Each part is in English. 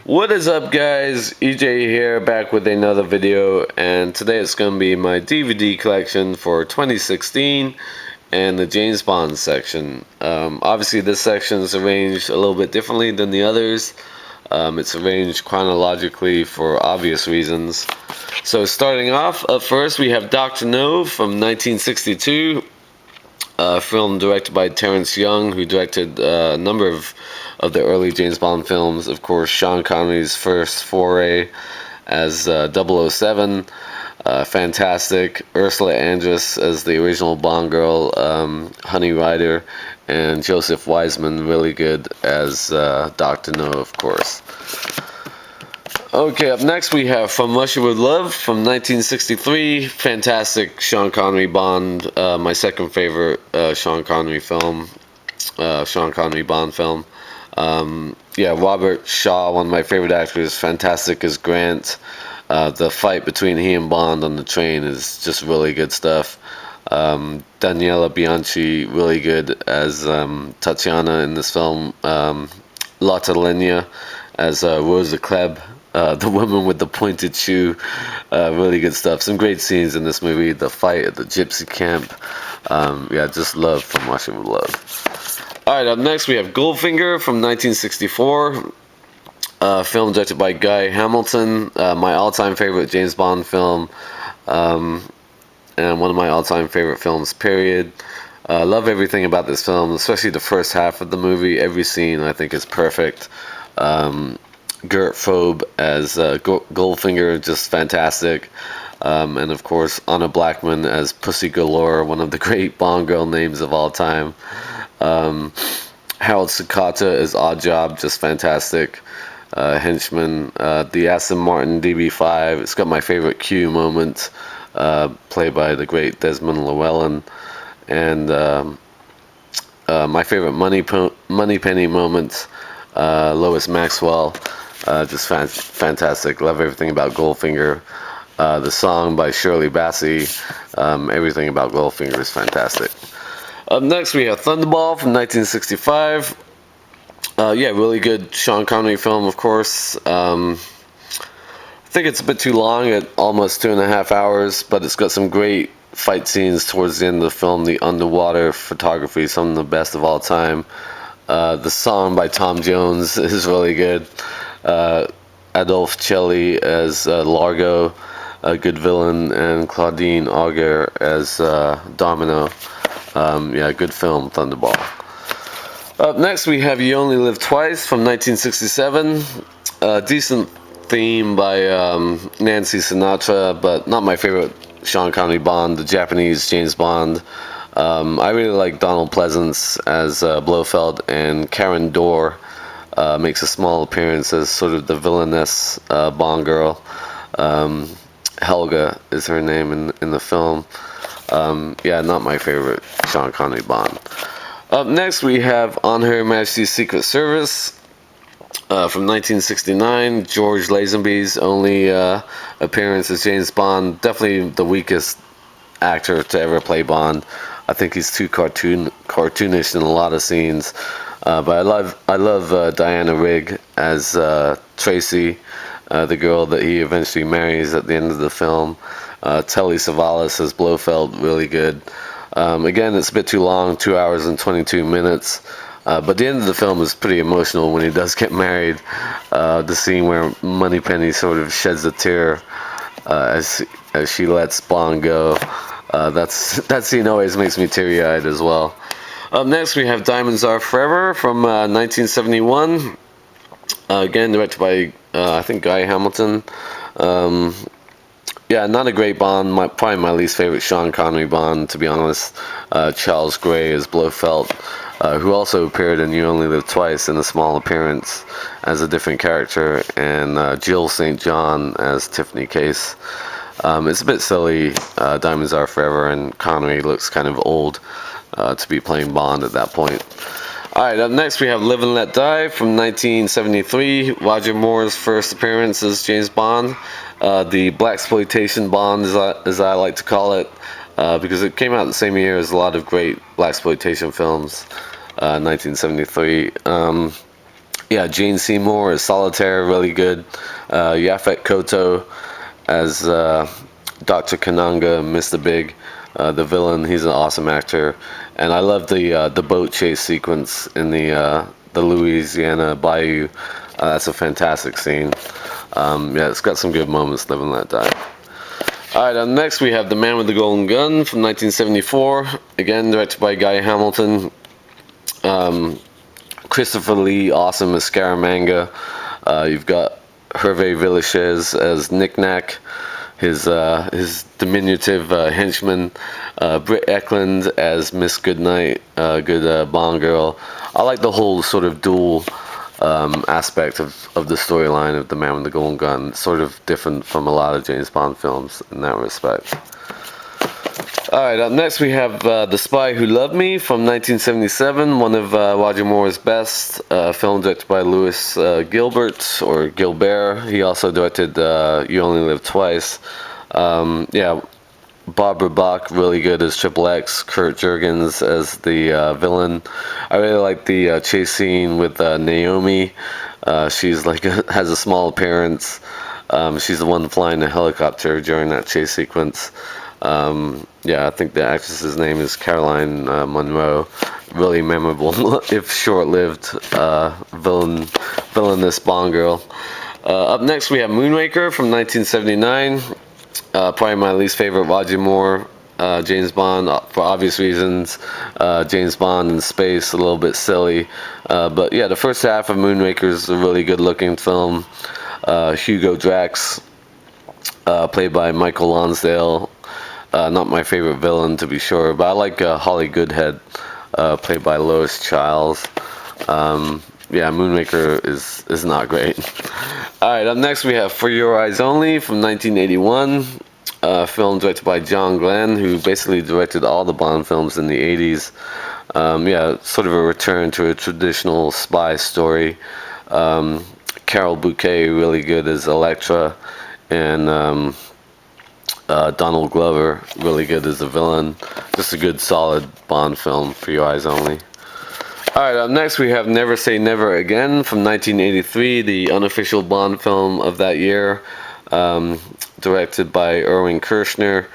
What is up, guys? EJ here, back with another video, and today it's going to be my DVD collection for 2016 and the James Bond section. Obviously this section is arranged a little bit differently than the others. It's arranged chronologically for obvious reasons. So starting off, up first we have Dr. No from 1962. A film directed by Terrence Young, who directed a number of the early James Bond films. Of course, Sean Connery's first foray as 007, fantastic. Ursula Andress as the original Bond girl, Honey Rider, and Joseph Wiseman, really good as Dr. No, of course. Okay, up next we have From Russia With Love from 1963. Fantastic Sean Connery Bond, my second favorite Sean Connery film, Sean Connery Bond film. Yeah, Robert Shaw, one of my favorite actors, fantastic as Grant. The fight between he and Bond on the train is just really good stuff. Daniela Bianchi, really good as Tatiana in this film. Lotte Lenya as Rosa Klebb. The woman with the pointed shoe, really good stuff. Some great scenes in this movie. The fight at the gypsy camp. Yeah, just love From Russia With Love. Alright, up next we have Goldfinger from 1964. Film directed by Guy Hamilton. My all-time favorite James Bond film. And one of my all-time favorite films, period. Love everything about this film, especially the first half of the movie. Every scene I think is perfect. Gert Phobe as Goldfinger, just fantastic. And of course Anna Blackman as Pussy Galore, one of the great Bond girl names of all time. Harold Sakata as Oddjob, just fantastic. Henchman, the Aston Martin DB5, it's got my favorite Q moment, played by the great Desmond Llewellyn. And my favorite Moneypenny moment, Lois Maxwell. Just fantastic. Love everything about Goldfinger. The song by Shirley Bassey. Everything about Goldfinger is fantastic. Up next we have Thunderball from 1965. Yeah, really good Sean Connery film, of course. I think it's a bit too long at almost 2.5 hours, but it's got some great fight scenes towards the end of the film. The underwater photography, some of the best of all time. The song by Tom Jones is really good. Adolphe Celli as Largo, a good villain, and Claudine Auger as Domino. Yeah, good film, Thunderball. Up next we have You Only Live Twice from 1967. Decent theme by Nancy Sinatra, but not my favorite Sean Connery Bond, the Japanese James Bond. I really like Donald Pleasance as Blofeld, and Karen Dorr makes a small appearance as sort of the villainess Bond girl. Helga is her name in the film. Yeah, not my favorite Sean Connery Bond. Up next we have On Her Majesty's Secret Service from 1969. George Lazenby's only appearance as James Bond. Definitely the weakest actor to ever play Bond. I think he's too cartoonish in a lot of scenes. But I love Diana Rigg as Tracy, the girl that he eventually marries at the end of the film. Telly Savalas as Blofeld, really good. Again, it's a bit too long, 2 hours and 22 minutes. But the end of the film is pretty emotional when he does get married. The scene where Moneypenny sort of sheds a tear as she lets Bond go. That scene always makes me teary-eyed as well. Up next we have Diamonds Are Forever from 1971. Again, directed by I think Guy Hamilton. Yeah, not a great Bond. Probably my least favorite Sean Connery Bond, to be honest. Charles Gray as Blofeld, who also appeared in You Only Live Twice in a small appearance as a different character, and Jill St. John as Tiffany Case. It's a bit silly. Diamonds Are Forever, and Connery looks kind of old to be playing Bond at that point. Alright, up next we have Live and Let Die from 1973. Roger Moore's first appearance as James Bond. The blaxploitation Bond, as I like to call it, because it came out the same year as a lot of great blaxploitation films, 1973. Yeah, Jane Seymour as Solitaire, really good. Yaphet Kotto as Dr. Kananga, Mr. Big, the villain. He's an awesome actor, and I love the boat chase sequence in the Louisiana Bayou. That's a fantastic scene. Yeah, it's got some good moments. Live and Let Die. All right, next we have The Man with the Golden Gun from 1974. Again, directed by Guy Hamilton. Christopher Lee, awesome as Scaramanga. You've got Hervé Villechaize as Knick Knack, his diminutive henchman. Britt Eklund as Miss Goodnight, good Bond girl. I like the whole sort of dual aspect of the storyline of The Man with the Golden Gun. It's sort of different from a lot of James Bond films in that respect. Alright, up next we have The Spy Who Loved Me from 1977, one of Roger Moore's best, film directed by Louis Gilbert, or Gilbert. He also directed You Only Live Twice. Yeah, Barbara Bach, really good as Triple X, Kurt Jurgens as the villain. I really like the chase scene with Naomi. She's like has a small appearance. She's the one flying the helicopter during that chase sequence. Yeah, I think the actress's name is Caroline Munro. Really memorable, if short-lived, villainous Bond girl. Up next, we have Moonraker from 1979. Probably my least favorite Roger Moore James Bond, for obvious reasons. James Bond in space, a little bit silly. But yeah, the first half of Moonraker is a really good-looking film. Hugo Drax, played by Michael Lonsdale. Not my favorite villain, to be sure, but I like Holly Goodhead, played by Lois Chiles. Yeah, Moonraker is not great. Alright, up next we have For Your Eyes Only from 1981. Film directed by John Glenn, who basically directed all the Bond films in the 80s. Yeah, sort of a return to a traditional spy story. Carol Bouquet, really good as Elektra, and Donald Glover, really good as a villain. Just a good, solid Bond film, For Your Eyes Only. Alright, up next we have Never Say Never Again from 1983, the unofficial Bond film of that year. Directed by Irwin Kershner.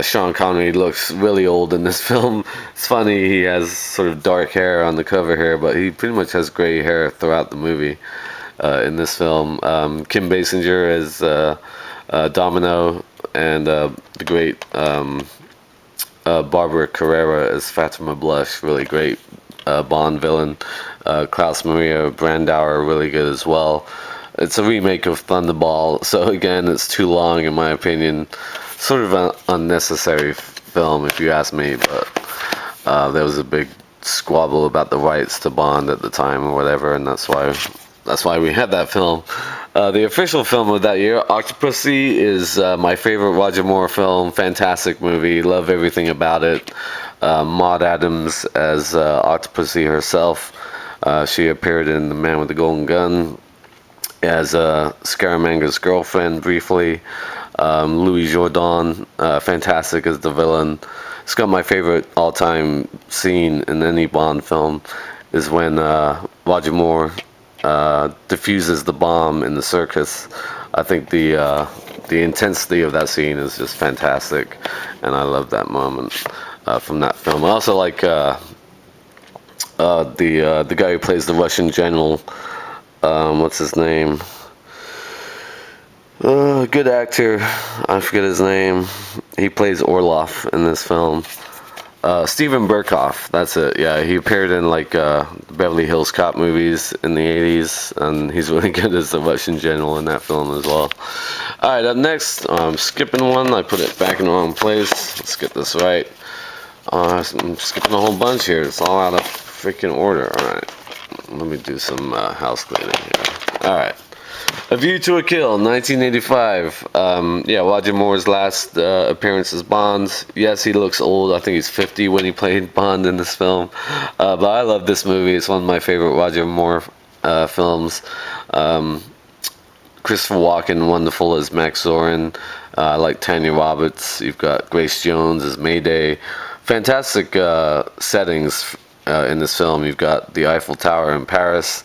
Sean Connery looks really old in this film. It's funny, he has sort of dark hair on the cover here, but he pretty much has gray hair throughout the movie in this film. Kim Basinger as Domino, and the great Barbara Carrera as Fatima Blush, really great Bond villain. Klaus Maria Brandauer, really good as well. It's a remake of Thunderball, so again, it's too long in my opinion. Sort of an unnecessary film if you ask me, but there was a big squabble about the rights to Bond at the time or whatever, and that's why we had that film. The official film of that year, Octopussy, is my favorite Roger Moore film. Fantastic movie, love everything about it. Maud Adams as Octopussy herself. She appeared in The Man with the Golden Gun as Scaramanga's girlfriend briefly. Louis Jourdan, fantastic as the villain. It's got my favorite all-time scene in any Bond film is when Roger Moore diffuses the bomb in the circus. I think the intensity of that scene is just fantastic, and I love that moment from that film. I also like the guy who plays the Russian general. What's his name? Good actor. I forget his name. He plays Orlov in this film. Steven Berkoff, that's it. Yeah, he appeared in like Beverly Hills Cop movies in the 80s, and he's really good as the Russian general in that film as well. Alright, up next, I'm skipping one. I put it back in the wrong place. Let's get this right. I'm skipping a whole bunch here. It's all out of freaking order. Alright, let me do some house cleaning here. Alright. A View to a Kill, 1985. Yeah, Roger Moore's last appearance as Bond. Yes, he looks old. I think he's 50 when he played Bond in this film. But I love this movie. It's one of my favorite Roger Moore films. Christopher Walken, wonderful as Max Zorin. I like Tanya Roberts. You've got Grace Jones as Mayday. Fantastic settings in this film. You've got the Eiffel Tower in Paris.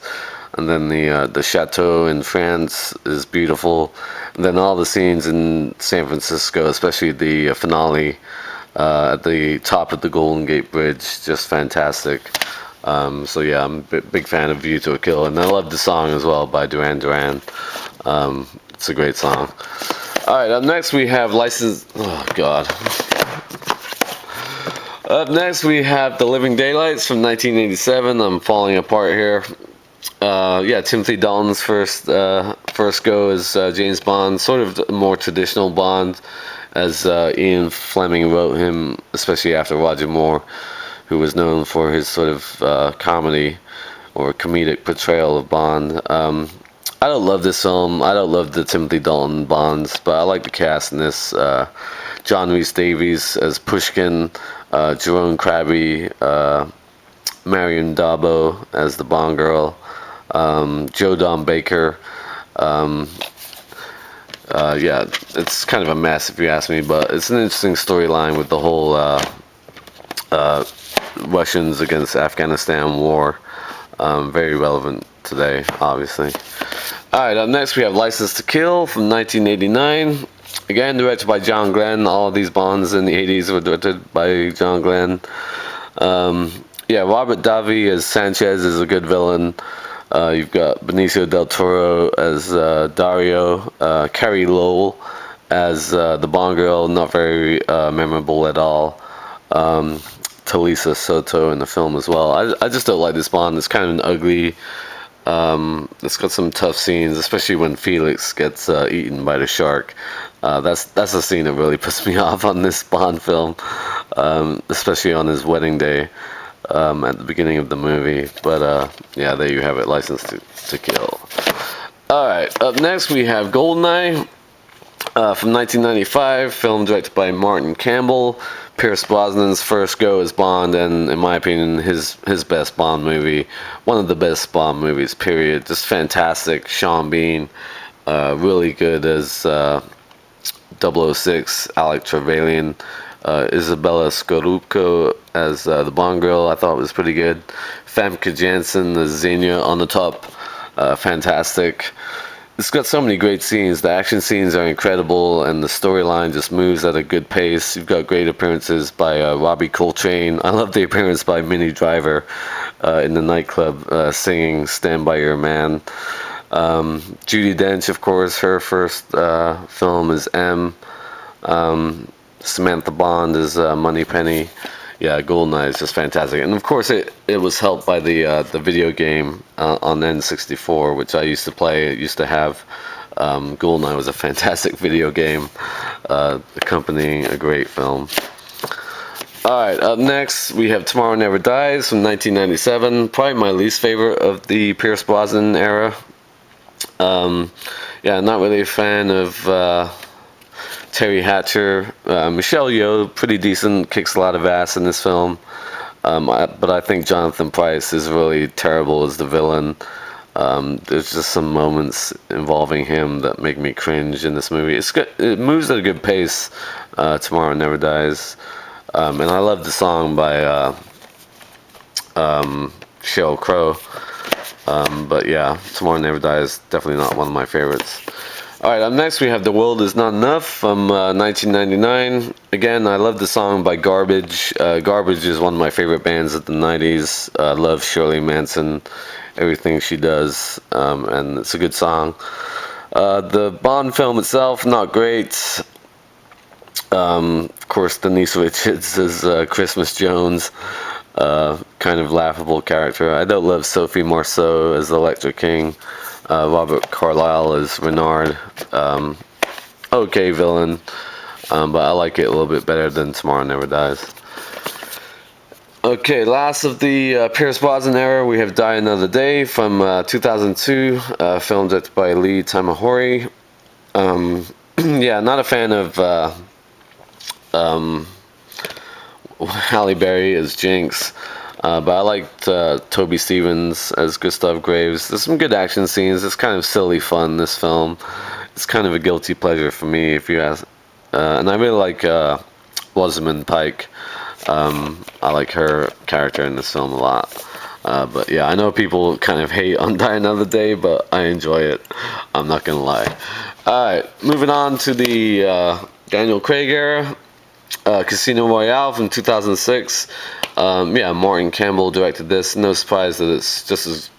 and then the chateau in France is beautiful, and then all the scenes in San Francisco, especially the finale at the top of the Golden Gate Bridge, just fantastic. So yeah, I'm a big fan of View to a Kill, and I love the song as well by Duran Duran. It's a great song. All right, up next we have License. Oh God. Up next we have The Living Daylights from 1987. I'm falling apart here. Yeah, Timothy Dalton's first go as James Bond, sort of a more traditional Bond, as Ian Fleming wrote him, especially after Roger Moore, who was known for his sort of comedy or comedic portrayal of Bond. I don't love this film. I don't love the Timothy Dalton Bonds, but I like the cast in this. John Rhys Davies as Pushkin, Jerome Krabby, Marion Dabo as the Bond girl, Joe Don Baker. Yeah, it's kind of a mess if you ask me, but it's an interesting storyline with the whole Russians against Afghanistan war. Very relevant today, obviously. Alright, up next we have License to Kill from 1989. Again, directed by John Glenn. All of these Bonds in the 80s were directed by John Glenn. Yeah, Robert Davi as Sanchez is a good villain. You've got Benicio del Toro as Dario. Carrie Lowell as the Bond girl, not very memorable at all. Talisa Soto in the film as well. I just don't like this Bond. It's kind of an ugly. It's got some tough scenes, especially when Felix gets eaten by the shark. That's a scene that really puts me off on this Bond film, especially on his wedding day at the beginning of the movie. But yeah, there you have it, License to Kill. Alright, up next we have Goldeneye from 1995, film directed by Martin Campbell. Pierce Brosnan's first go as Bond, and in my opinion, his best Bond movie. One of the best Bond movies, period. Just fantastic. Sean Bean, really good as 006, Alec Trevelyan. Isabella Scorupco as the Bond girl, I thought was pretty good. Famke Janssen as Xenia on the top, fantastic. It's got so many great scenes. The action scenes are incredible, and the storyline just moves at a good pace. You've got great appearances by Robbie Coltrane. I love the appearance by Minnie Driver in the nightclub singing Stand By Your Man. Judi Dench, of course, her first film is M. Samantha Bond is Moneypenny. Yeah, Goldeneye is just fantastic, and of course it was helped by the video game on N64, which I used to play. It used to have Goldeneye was a fantastic video game accompanying a great film. Alright, up next we have Tomorrow Never Dies from 1997, probably my least favorite of the Pierce Brosnan era. Yeah, not really a fan of Terry Hatcher. Michelle Yeoh, pretty decent, kicks a lot of ass in this film. But I think Jonathan Pryce is really terrible as the villain. There's just some moments involving him that make me cringe in this movie. It's good. It moves at a good pace. Tomorrow Never Dies. And I love the song by Sheryl Crow. But yeah, Tomorrow Never Dies, definitely not one of my favorites. Alright, up next we have The World Is Not Enough from 1999. Again, I love the song by Garbage. Garbage is one of my favorite bands of the 90s. I love Shirley Manson, everything she does, and it's a good song. The Bond film itself, not great. Of course, Denise Richards as Christmas Jones. Kind of laughable character. I don't love Sophie Marceau as Electra King. Robert Carlyle as Renard. Okay villain, but I like it a little bit better than Tomorrow Never Dies. Okay, last of the Pierce Brosnan era, we have Die Another Day from 2002, film directed by Lee Tamahori. Yeah, not a fan of Halle Berry as Jinx. But I liked Toby Stephens as Gustav Graves. There's some good action scenes. It's kind of silly fun, this film. It's kind of a guilty pleasure for me, if you ask. And I really like Rosamund Pike. I like her character in this film a lot. But yeah, I know people kind of hate on Die Another Day, but I enjoy it. I'm not gonna lie. Alright, moving on to the Daniel Craig era. Casino Royale from 2006. Yeah, Martin Campbell directed this. No surprise that it's just as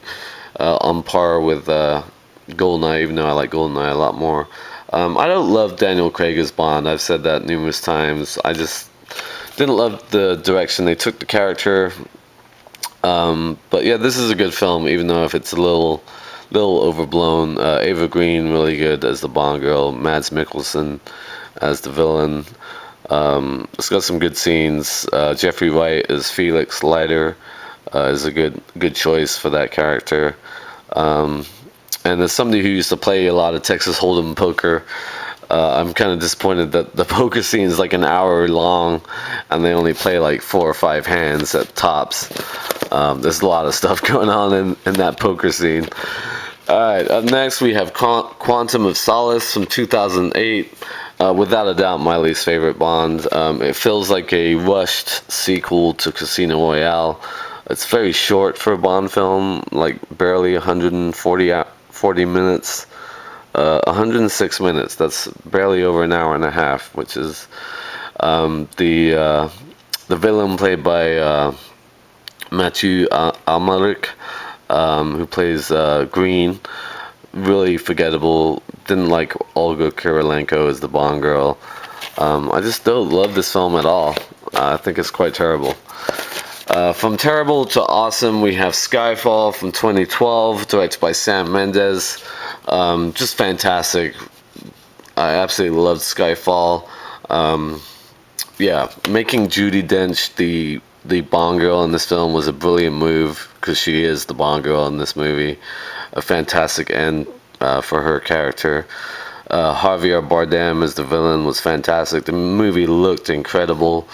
on par with GoldenEye, even though I like GoldenEye a lot more. I don't love Daniel Craig as Bond. I've said that numerous times. I just didn't love the direction they took the character. But yeah, this is a good film, even though if it's a little overblown. Ava Green really good as the Bond girl. Mads Mikkelsen as the villain. It's got some good scenes. Jeffrey Wright as Felix Leiter is a good choice for that character. And as somebody who used to play a lot of Texas Hold'em poker, I'm kind of disappointed that the poker scene is like an hour long and they only play like 4 or 5 hands at tops. There's a lot of stuff going on in that poker scene. Alright, up next we have Quantum of Solace from 2008. Without a doubt my least favorite Bond. It feels like a rushed sequel to Casino Royale. It's very short for a Bond film, like barely 140 minutes. 106 minutes, that's barely over an hour and a half, which is the villain played by Matthew Almaric, who plays Green. Really forgettable. Didn't like Olga Kurylenko as the Bond girl. I just don't love this film at all. I think it's quite terrible. From terrible to awesome, we have Skyfall from 2012, directed by Sam Mendes. Just fantastic. I absolutely loved Skyfall. Yeah, making Judi Dench the Bond girl in this film was a brilliant move, because she is the Bond girl in this movie. A fantastic end for her character. Javier Bardem as the villain was fantastic. The movie looked incredible.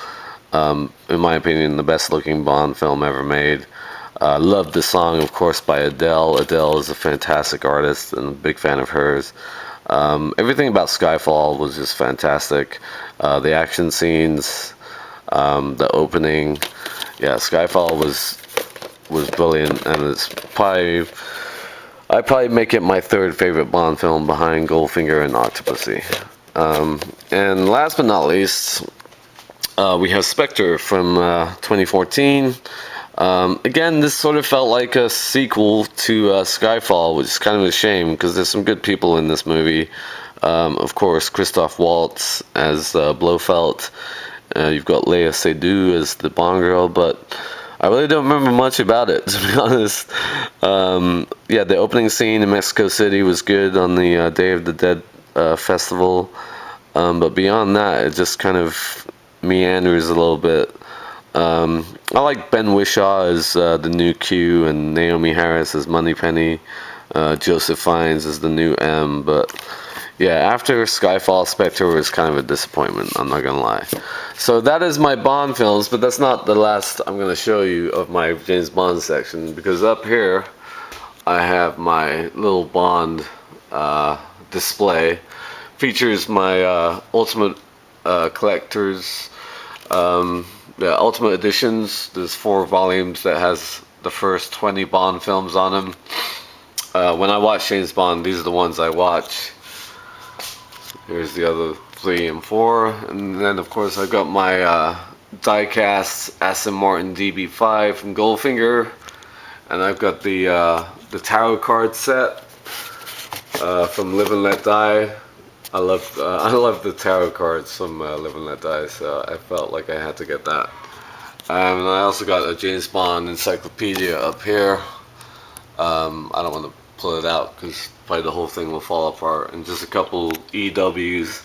In my opinion, the best looking Bond film ever made. Loved the song, of course, by Adele. Adele is a fantastic artist and a big fan of hers. Everything about Skyfall was just fantastic. The action scenes, the opening. Yeah, Skyfall was brilliant, and it's probably... I'd probably make it my 3rd favorite Bond film behind Goldfinger and Octopussy. And last but not least, we have Spectre from 2014. Again, this sort of felt like a sequel to Skyfall, which is kind of a shame because there's some good people in this movie. Of course, Christoph Waltz as Blofeld. You've got Léa Seydoux as the Bond girl, but I really don't remember much about it, to be honest. Yeah, the opening scene in Mexico City was good on the Day of the Dead festival. But beyond that, it just kind of meanders a little bit. I like Ben Whishaw as the new Q and Naomi Harris as Moneypenny. Joseph Fiennes as the new M. But yeah, after Skyfall, Spectre was kind of a disappointment, I'm not gonna lie. So that is my Bond films, but that's not the last I'm gonna show you of my James Bond section, because up here I have my little Bond display. Features my Ultimate Collector's the Ultimate Editions. There's 4 volumes that has the first 20 Bond films on them. When I watch James Bond, these are the ones I watch. Here's the other 3 and 4, and then of course I've got my die-cast Aston Martin DB5 from Goldfinger, and I've got the tarot card set from Live and Let Die. I love the tarot cards from Live and Let Die, so I felt like I had to get that. And I also got a James Bond encyclopedia up here. I don't want to pull it out because probably the whole thing will fall apart. And just a couple EWs,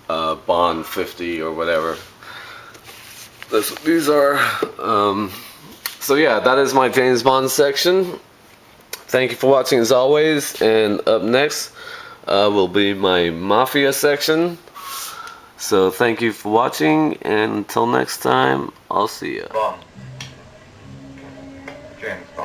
Bond 50 or whatever. That's what these are. So yeah, that is my James Bond section. Thank you for watching as always, and up next will be my Mafia section. So thank you for watching, and until next time, I'll see ya. Bond. James Bond.